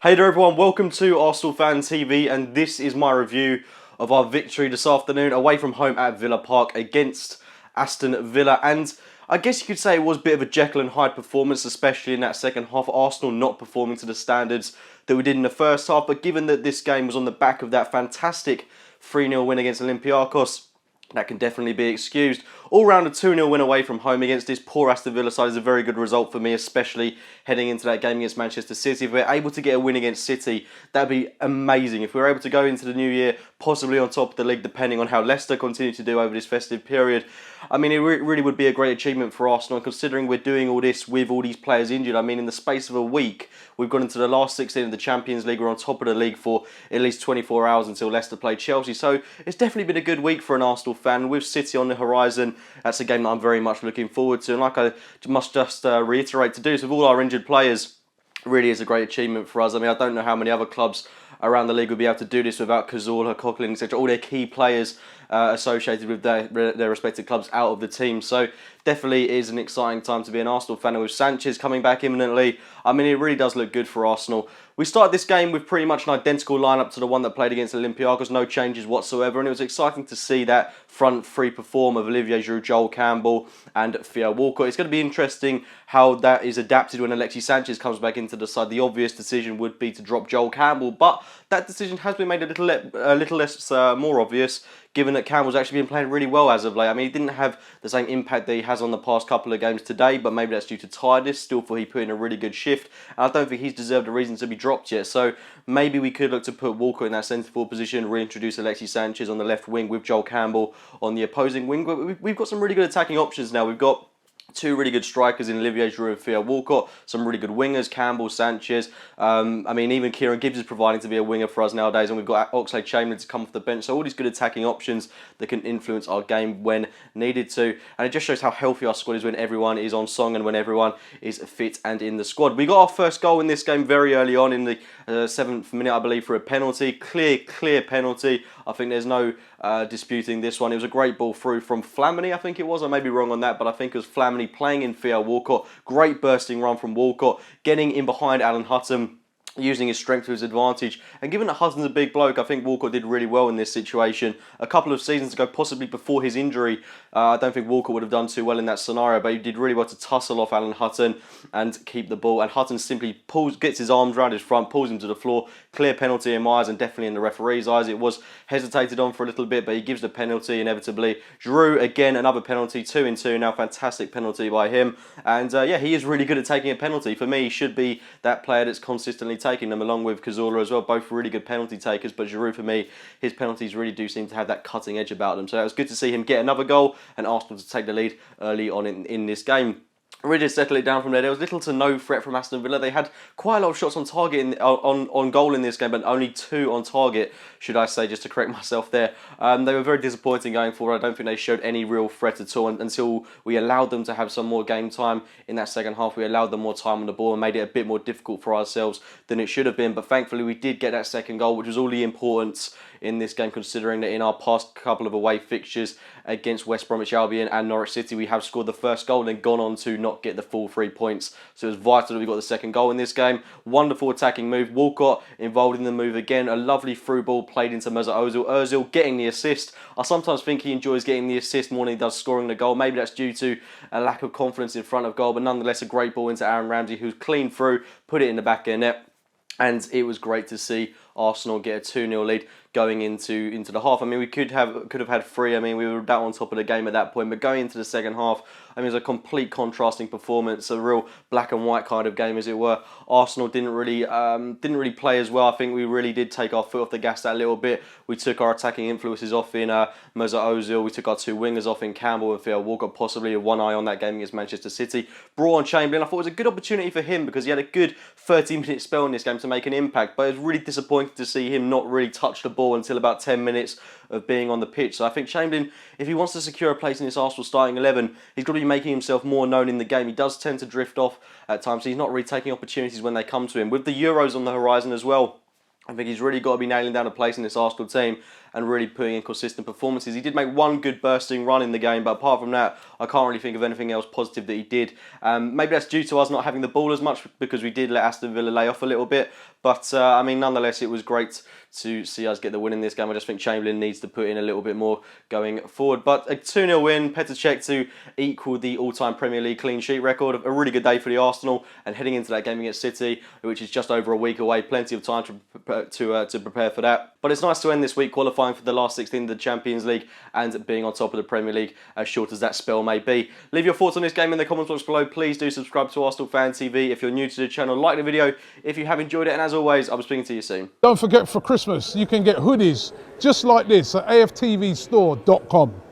Hey there everyone, welcome to Arsenal Fan TV, and this is my review of our victory this afternoon away from home at Villa Park against Aston Villa. And I guess you could say it was a bit of a Jekyll and Hyde performance, especially in that second half. Arsenal not performing to the standards that we did in the first half, but given that this game was on the back of that fantastic 3-0 win against Olympiacos, that can definitely be excused. All round a 2-0 win away from home against this poor Aston Villa side is a very good result for me, especially heading into that game against Manchester City. If we're able to get a win against City, that'd be amazing. If we're able to go into the new year possibly on top of the league, depending on how Leicester continue to do over this festive period, I mean, it really would be a great achievement for Arsenal. And considering we're doing all this with all these players injured, I mean, in the space of a week, we've gone into the last 16 of the Champions League. We're on top of the league for at least 24 hours until Leicester play Chelsea. So it's definitely been a good week for an Arsenal fan. With City on the horizon, that's a game that I'm very much looking forward to. And like I must just reiterate to do, so with all our injured players, really is a great achievement for us. I mean, I don't know how many other clubs around the league would be able to do this without Cazorla, Coquelin, etc. All their key players associated with their respective clubs out of the team. So definitely is an exciting time to be an Arsenal fan. And with Sanchez coming back imminently, I mean, it really does look good for Arsenal. We started this game with pretty much an identical lineup to the one that played against Olympiacos, no changes whatsoever, and it was exciting to see that front three perform of Olivier Giroud, Joel Campbell and Theo Walcott. It's going to be interesting how that is adapted when Alexis Sanchez comes back into the side. The obvious decision would be to drop Joel Campbell, but that decision has been made a little less more obvious, given that Campbell's actually been playing really well as of late. I mean, he didn't have the same impact that he has on the past couple of games today, but maybe that's due to tiredness. Still, for he put in a really good shift, and I don't think he's deserved a reason to be dropped yet. So maybe we could look to put Walcott in that centre forward position, reintroduce Alexis Sanchez on the left wing with Joel Campbell on the opposing wing. But we've got some really good attacking options now. We've got two really good strikers in Olivier Giroud and Theo Walcott. Some really good wingers, Campbell, Sanchez. I mean, even Kieran Gibbs is providing to be a winger for us nowadays, and we've got Oxlade-Chamberlain to come off the bench. So all these good attacking options that can influence our game when needed to. And it just shows how healthy our squad is when everyone is on song and when everyone is fit and in the squad. We got our first goal in this game very early on in the 7th minute, I believe, for a penalty. Clear penalty. I think there's no disputing this one. It was a great ball through from Flamini, I think it was. I may be wrong on that, but I think it was Flamini playing in Theo Walcott. Great bursting run from Walcott, getting in behind Alan Hutton, using his strength to his advantage. And given that Hutton's a big bloke, I think Walcott did really well in this situation. A couple of seasons ago, possibly before his injury, I don't think Walcott would have done too well in that scenario, but he did really well to tussle off Alan Hutton and keep the ball. And Hutton simply gets his arms around his front, pulls him to the floor. Clear penalty in my eyes and definitely in the referee's eyes. It was hesitated on for a little bit, but he gives the penalty inevitably. Giroud, again, another penalty, 2-2 now. Fantastic penalty by him. And yeah, he is really good at taking a penalty. For me, he should be that player that's consistently taking them, along with Cazorla as well. Both really good penalty takers, but Giroud, for me, his penalties really do seem to have that cutting edge about them. So it was good to see him get another goal and Arsenal to take the lead early on in this game. Really did settle it down from there. There was little to no threat from Aston Villa. They had quite a lot of shots on target, on goal in this game, but only 2 on target, should I say, just to correct myself there. They were very disappointing going forward. I don't think they showed any real threat at all until we allowed them to have some more game time in that second half. We allowed them more time on the ball and made it a bit more difficult for ourselves than it should have been. But thankfully, we did get that second goal, which was all the importance in this game, considering that in our past couple of away fixtures against West Bromwich Albion and Norwich City, we have scored the first goal and then gone on to not get the full 3 points. So it was vital that we got the second goal in this game. Wonderful attacking move. Walcott involved in the move again. A lovely through ball played into Mesut Ozil. Ozil getting the assist. I sometimes think he enjoys getting the assist more than he does scoring the goal. Maybe that's due to a lack of confidence in front of goal, but nonetheless a great ball into Aaron Ramsey, who's clean through, put it in the back of the net. And it was great to see Arsenal get a 2-0 lead going into the half. I mean, we could have had 3. I mean, we were down on top of the game at that point. But going into the second half, I mean, it was a complete contrasting performance, a real black and white kind of game, as it were. Arsenal didn't really play as well. I think we really did take our foot off the gas that little bit. We took our attacking influences off in Mesut Ozil. We took our 2 wingers off in Campbell and Theo Walcott, possibly with one eye on that game against Manchester City. Brought on Chamberlain. I thought it was a good opportunity for him because he had a good 30-minute spell in this game to make an impact. But it was really disappointing to see him not really touch the ball until about 10 minutes of being on the pitch. So I think Chamberlain, if he wants to secure a place in this Arsenal starting 11, he's got to be making himself more known in the game. He does tend to drift off at times, so he's not really taking opportunities when they come to him. With the Euros on the horizon as well, I think he's really got to be nailing down a place in this Arsenal team. and really putting in consistent performances. He did make one good bursting run in the game, but apart from that, I can't really think of anything else positive that he did. Maybe that's due to us not having the ball as much, because we did let Aston Villa lay off a little bit. But, I mean, nonetheless, it was great to see us get the win in this game. I just think Chamberlain needs to put in a little bit more going forward. But a 2-0 win, Petr Cech to equal the all-time Premier League clean sheet record. A really good day for the Arsenal, and heading into that game against City, which is just over a week away, plenty of time to prepare for that. But it's nice to end this week qualifying for the last 16 of the Champions League and being on top of the Premier League, as short as that spell may be. Leave your thoughts on this game in the comments box below. Please do subscribe to Arsenal Fan TV if you're new to the channel. Like the video if you have enjoyed it, and as always, I'll be speaking to you soon. Don't forget, for Christmas, you can get hoodies just like this at AFTVstore.com.